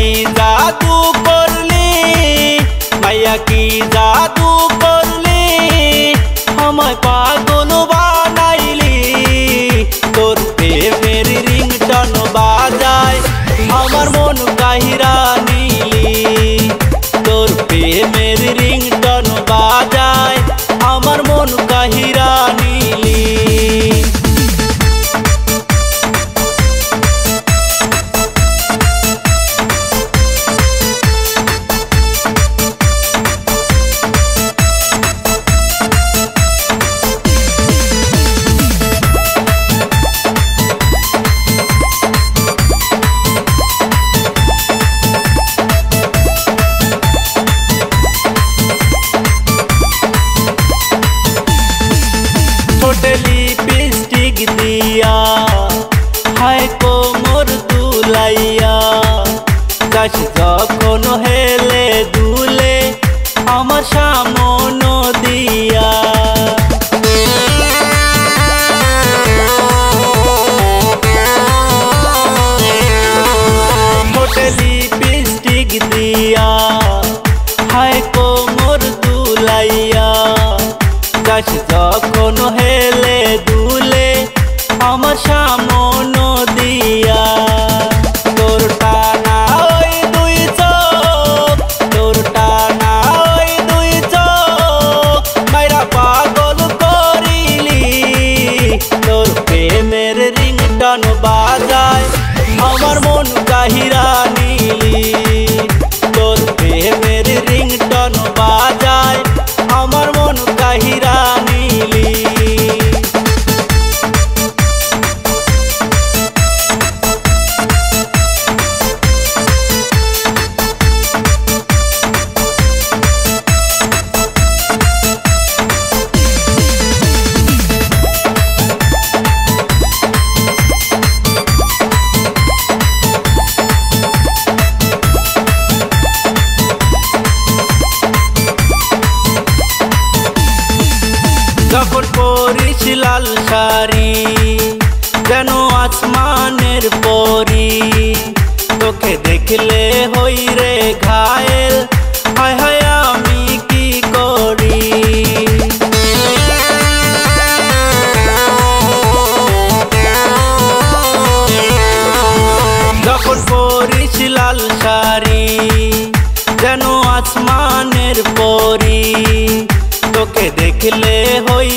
की जादू करली माया की जादू करली हमाय पागल बानाइली तोर प्रेमेर रिंगटन बाजाय हमार मन काहिरा नीली तोर प्रेमेर रिंगटन बाजाय हमार मन काहिरा नीली। लिपस्टिक दिया हाय कोमर दुलाइया गाछ जखन हेले दुले आमार सामने दिया मोटे लिपस्टिक दिया हाय कोमर दुलाइया गाछ जखन हेले दुले आमार सामने दिया तोर टाना ओई दुई चोख तोर टाना ओई दुई चोख माइरा पागल करिली तोर प्रेमेर रिंगटन बाजाय आमार मन काहिरा नीली तोर प्रेमेर रिंगटन बाजाय आमार मन काहिरा नीली। যখন পরিস লাল শাড়ি যেন আসমানের পরি তোকে দেখলে হই রে ঘায়েল হায় হায় আমি কি করি যখন পরিস লাল শাড়ি যেন আসমানের পরি তোকে দেখলে হই